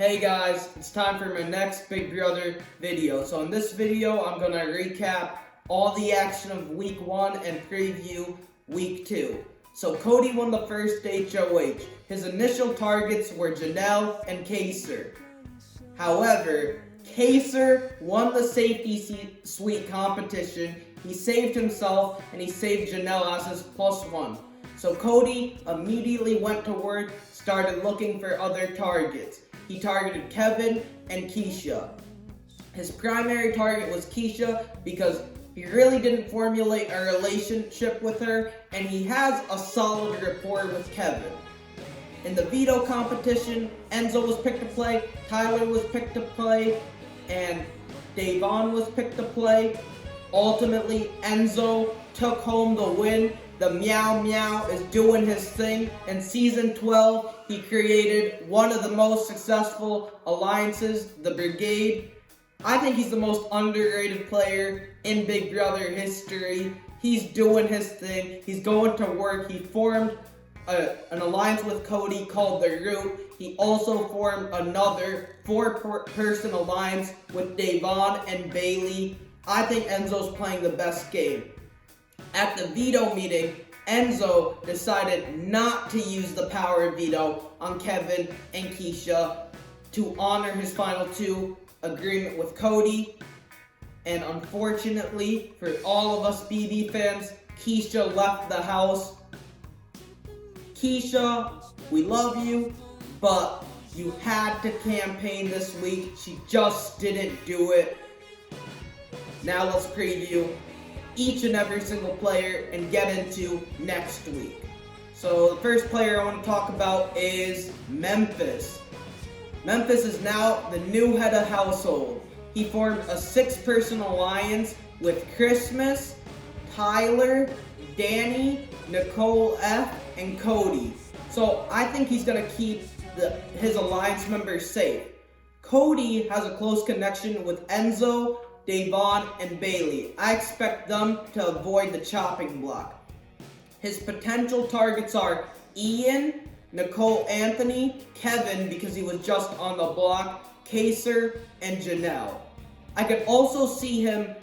Hey guys, it's time for my next Big Brother video. So in this video, I'm going to recap all the action of week 1 and preview week 2. So Cody won the first HOH. His initial targets were Janelle and Kaysar. However, Kaysar won the safety suite competition. He saved himself and he saved Janelle as his +1. So Cody immediately went to work, started looking for other targets. He targeted Kevin and Keisha. His primary target was Keisha because he really didn't formulate a relationship with her, and he has a solid rapport with Kevin. In the veto competition, Enzo was picked to play, Tyler was picked to play, and Da'Vonne was picked to play. Ultimately, Enzo took home the win. The Meow Meow is doing his thing. In season 12, he created one of the most successful alliances, the Brigade. I think he's the most underrated player in Big Brother history. He's doing his thing. He's going to work. He formed an alliance with Cody called the Root. He also formed another 4-person alliance with Da'Vonne and Bailey. I think Enzo's playing the best game. At the veto meeting, Enzo decided not to use the power of veto on Kevin and Keisha to honor his final 2 agreement with Cody. And unfortunately, for all of us BB fans, Keisha left the house. Keisha, we love you, but you had to campaign this week. She just didn't do it. Now let's preview each and every single player and get into next week. So the first player I want to talk about is Memphis. Memphis is now the new head of household. He formed a 6-person alliance with Christmas, Tyler, Danny, Nicole F, and Cody. So I think he's going to keep his alliance members safe. Cody has a close connection with Enzo, Da'Vonne, and Bailey. I expect them to avoid the chopping block. His potential targets are Ian, Nicole Anthony, Kevin because he was just on the block, Kaysar, and Janelle. I could also see him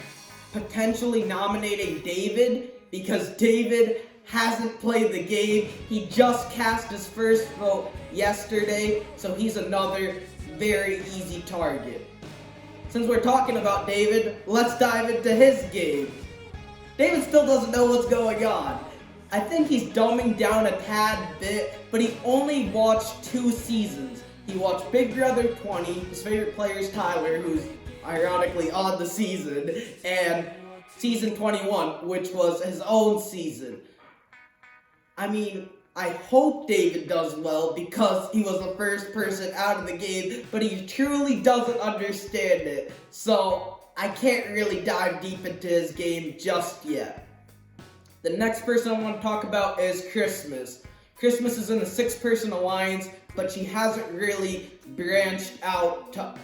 potentially nominating David because David hasn't played the game. He just cast his first vote yesterday, so he's another very easy target. Since we're talking about David, let's dive into his game. David still doesn't know what's going on. I think he's dumbing down a tad bit, but he only watched 2 seasons. He watched Big Brother 20, his favorite player is Tyler, who's ironically on the season, and season 21, which was his own season. I mean, I hope David does well because he was the first person out of the game, but he truly doesn't understand it. So I can't really dive deep into his game just yet. The next person I want to talk about is Christmas. Christmas is in a 6-person alliance, but she hasn't really branched out to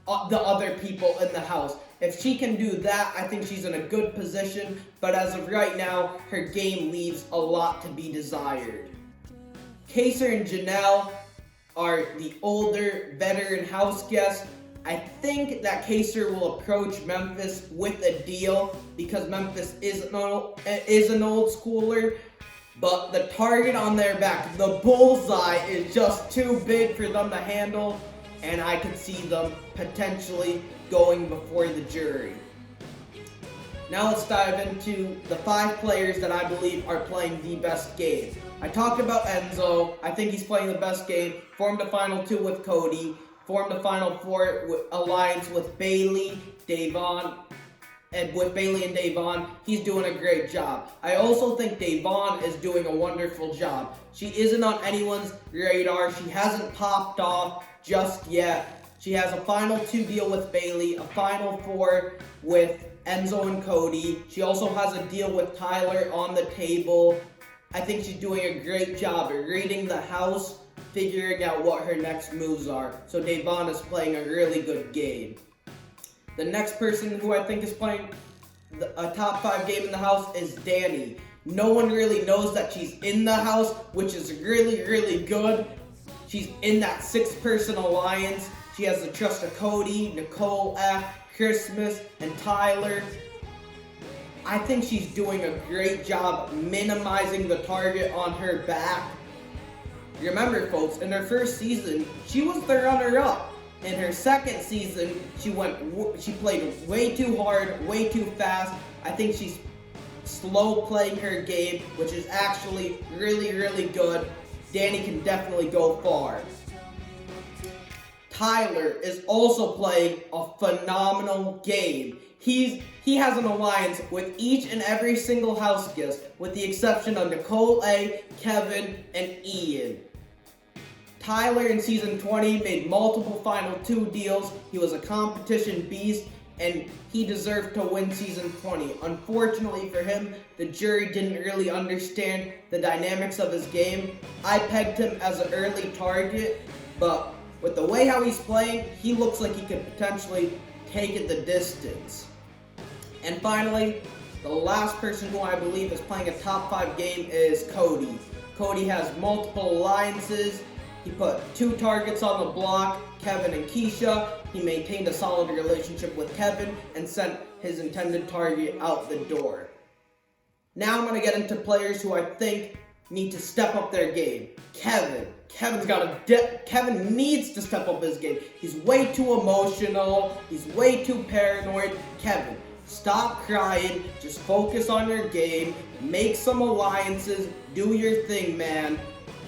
the other people in the house. If she can do that, I think she's in a good position, but as of right now, her game leaves a lot to be desired. Kaysar and Janelle are the older, veteran house guests. I think that Kaysar will approach Memphis with a deal because Memphis is an old schooler, but the target on their back, the bullseye, is just too big for them to handle, and I could see them potentially going before the jury. Now let's dive into the 5 players that I believe are playing the best game. I talked about Enzo. I think he's playing the best game. Formed a final 2 with Cody. Formed a final 4 alliance with Bailey, Da'Vonne, and with Bailey and Da'Vonne. He's doing a great job. I also think Da'Vonne is doing a wonderful job. She isn't on anyone's radar. She hasn't popped off just yet. She has a final 2 deal with Bailey, a final 4 with Enzo and Cody. She also has a deal with Tyler on the table. I think she's doing a great job at reading the house, figuring out what her next moves are. So Da'Vonne is playing a really good game. The next person who I think is playing a top 5 game in the house is Danny. No one really knows that she's in the house, which is really, really good. She's in that 6-person alliance. She has the trust of Cody, Nicole F, Christmas, and Tyler. I think she's doing a great job minimizing the target on her back. Remember, folks, in her first season, she was the runner-up. In her second season, she played way too hard, way too fast. I think she's slow playing her game, which is actually really, really good. Danny can definitely go far. Tyler is also playing a phenomenal game. He has an alliance with each and every single house guest, with the exception of Nicole A, Kevin, and Ian. Tyler in Season 20 made multiple Final 2 deals. He was a competition beast, and he deserved to win Season 20. Unfortunately for him, the jury didn't really understand the dynamics of his game. I pegged him as an early target, but with the way how he's playing, he looks like he could potentially take it the distance. And finally, the last person who I believe is playing a top 5 game is Cody. Cody has multiple alliances. He put 2 targets on the block, Kevin and Keisha. He maintained a solid relationship with Kevin and sent his intended target out the door. Now I'm going to get into players who I think need to step up their game. Kevin needs to step up his game. He's way too emotional. He's way too paranoid. Kevin, stop crying. Just focus on your game. Make some alliances. Do your thing, man.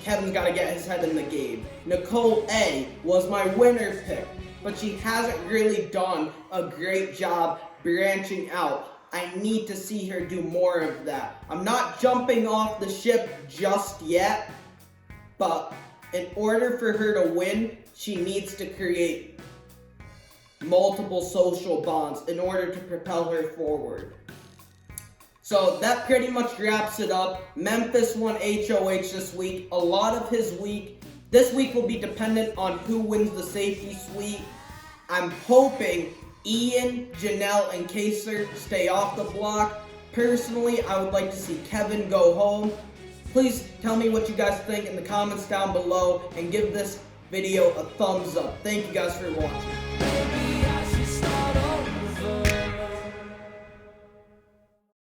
Kevin's got to get his head in the game. Nicole A was my winner pick, but she hasn't really done a great job branching out. I need to see her do more of that. I'm not jumping off the ship just yet, but in order for her to win, she needs to create multiple social bonds in order to propel her forward. So that pretty much wraps it up. Memphis won HOH this week. A lot of this week will be dependent on who wins the safety suite. I'm hoping Ian, Janelle, and Kaser stay off the block. Personally, I would like to see Kevin go home. Please tell me what you guys think in the comments down below and give this video a thumbs up. Thank you guys for watching.